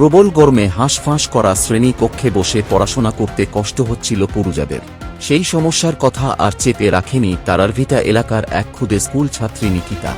প্রবল গরমে হাঁসফাঁস করা শ্রেণী কক্ষে বসে পড়াশোনা করতে কষ্ট হচ্ছিল পড়ুয়াদের। সেই সমস্যার কথা আর চেপে রাখেনি তারারভিটা এলাকার এক ক্ষুদে স্কুল ছাত্রী নিকিতা।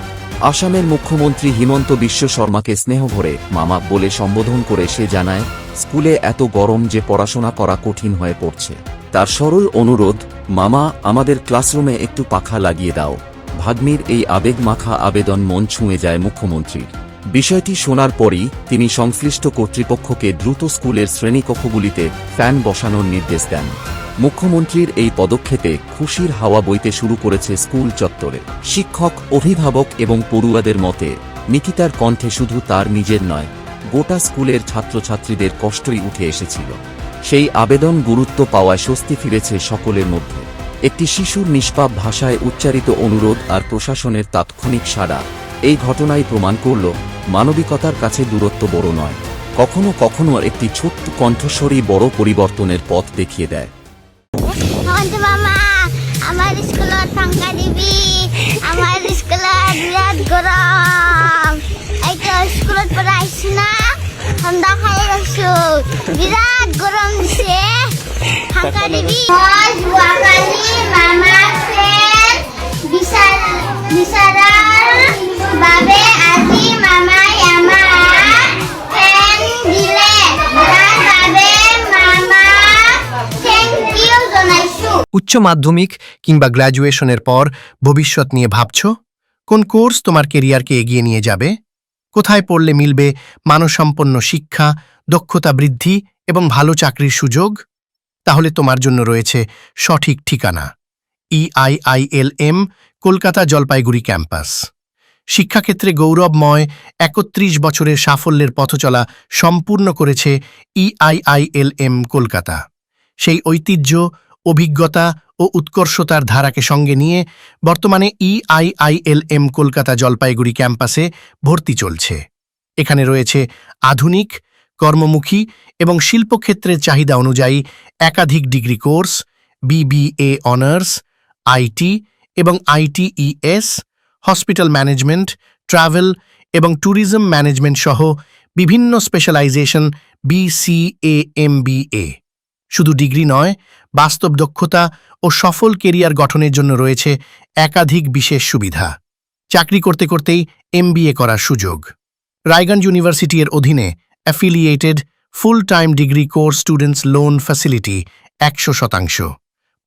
আসামের মুখ্যমন্ত্রী হিমন্ত বিশ্ব শর্মাকে স্নেহভরে মামা বলে সম্বোধন করে সে জানায়, স্কুলে এত গরম যে পড়াশোনা করা কঠিন হয়ে পড়ছে। তার সরল অনুরোধ, মামা আমাদের ক্লাসরুমে একটু পাখা লাগিয়ে দাও। ভাগ্নির এই আবেগমাখা আবেদন মন ছুঁয়ে যায় মুখ্যমন্ত্রীর। বিষয়টি শোনার পরই তিনি সংশ্লিষ্ট কর্তৃপক্ষকে দ্রুত স্কুলের শ্রেণীকক্ষগুলিতে ফ্যান বসানোর নির্দেশ দেন। মুখ্যমন্ত্রীর এই পদক্ষেপে খুশির হাওয়া বইতে শুরু করেছে স্কুল চত্বরে। শিক্ষক, অভিভাবক এবং পড়ুয়াদের মতে নিকিতার কণ্ঠে শুধু তার নিজের নয়, গোটা স্কুলের ছাত্রছাত্রীদের কষ্টই উঠে এসেছিল। সেই আবেদন গুরুত্ব পাওয়ায় স্বস্তি ফিরেছে সকলের মধ্যে। একটি শিশুর নিষ্পাপ ভাষায় উচ্চারিত অনুরোধ আর প্রশাসনের তাৎক্ষণিক সাড়া এই ঘটনাই প্রমাণ করল, মানবিকতার কাছে দূরত্ব বড় নয়, কখনো কখনো একটি ছোট্ট কণ্ঠস্বরই বড় পরিবর্তনের পথ দেখিয়ে দেয়। মামা আমার স্কুলত ফাঙ্কা দিবি, আমার স্কুলত বিরাট গরম। এইটা স্কুলত পড়াইছি না, ঠান্ডা খাই আছো, বিরাট গরম দিছে, ফাঙ্কা দিবি। মামা বিচারার বাবে আজি মামাই আমার ফ্যান দিলে, তার বাবে মামা থ্যাংক ইউ জানাইছো। উচ্চ মাধ্যমিক কিংবা গ্র্যাজুয়েশনের পর ভবিষ্যৎ নিয়ে ভাবছ? কোন কোর্স তোমার কেরিয়ারকে এগিয়ে নিয়ে যাবে? কোথায় পড়লে মিলবে মানসম্পন্ন শিক্ষা, দক্ষতা বৃদ্ধি এবং ভালো চাকরির সুযোগ? তাহলে তোমার জন্য রয়েছে সঠিক ঠিকানা, EIILM কলকাতা জলপাইগুড়ি ক্যাম্পাস। শিক্ষাক্ষেত্রে গৌরবময় ৩১ বছরের সাফল্যের পথচলা সম্পূর্ণ করেছে EIILM কলকাতা। সেই ঐতিহ্য, অভিজ্ঞতা ও উৎকর্ষতার ধারাকে সঙ্গে নিয়ে বর্তমানে EIILM কলকাতা জলপাইগুড়ি ক্যাম্পাসে ভর্তি চলছে। এখানে রয়েছে আধুনিক, কর্মমুখী এবং শিল্পক্ষেত্রের চাহিদা অনুযায়ী একাধিক degree course, BBA honours, IT এবং ITES, হসপিটাল ম্যানেজমেন্ট, ট্রাভেল এবং ট্যুরিজম ম্যানেজমেন্ট সহ বিভিন্ন স্পেশালাইজেশন BCA MBA। শুধু ডিগ্রি নয়, বাস্তব দক্ষতা ও সফল কেরিয়ার গঠনের জন্য রয়েছে একাধিক বিশেষ সুবিধা। চাকরি করতে করতেই MBA করার সুযোগ। রায়গঞ্জ ইউনিভার্সিটি এর অধীনে affiliated full time degree course students loan facility ১০০%,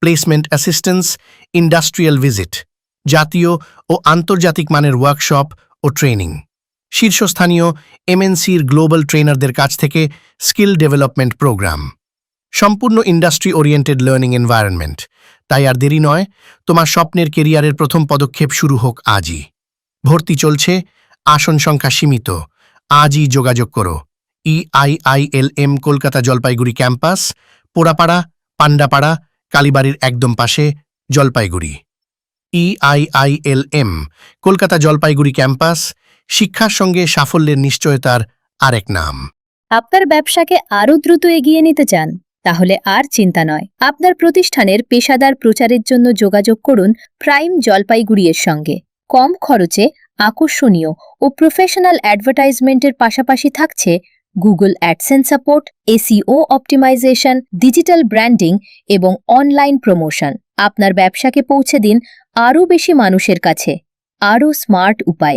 placement assistance, industrial visit, জাতীয় ও আন্তর্জাতিক মানের ওয়ার্কশপ ও ট্রেনিং, শীর্ষস্থানীয় MNC'র গ্লোবাল ট্রেনারদের কাছ থেকে স্কিল ডেভেলপমেন্ট প্রোগ্রাম, সম্পূর্ণ ইন্ডাস্ট্রি ওরিয়েন্টেড লার্নিং এনভায়রনমেন্ট। তাই আর দেরি নয়, তোমার স্বপ্নের কেরিয়ারের প্রথম পদক্ষেপ শুরু হোক আজই। ভর্তি চলছে, আসন সংখ্যা সীমিত। আজই যোগাযোগ করো। EIILM কলকাতা জলপাইগুড়ি ক্যাম্পাস, পোড়াপাড়া, পান্ডাপাড়া, কালীবাড়ির একদম পাশে, জলপাইগুড়ি। EIILM কলকাতা জলপাইগুড়ি ক্যাম্পাস, শিক্ষার সঙ্গে সাফল্যের নিশ্চয়তার আরেক নাম। আপনার ব্যবসাকে আরও দ্রুত এগিয়ে নিতে চান? তাহলে আর চিন্তা নয়। আপনার প্রতিষ্ঠানের পেশাদার প্রচারের জন্য যোগাযোগ করুন প্রাইম জলপাইগুড়ি এর সঙ্গে। কম খরচে আকর্ষণীয় ও প্রফেশনাল অ্যাডভার্টাইজমেন্টের পাশাপাশি থাকছে Google AdSense support, SEO optimisation, digital branding এবং অনলাইন প্রমোশন। আপনার ব্যবসাকে পৌঁছে দিন আরও বেশি মানুষের কাছে, আরও স্মার্ট উপায়ে।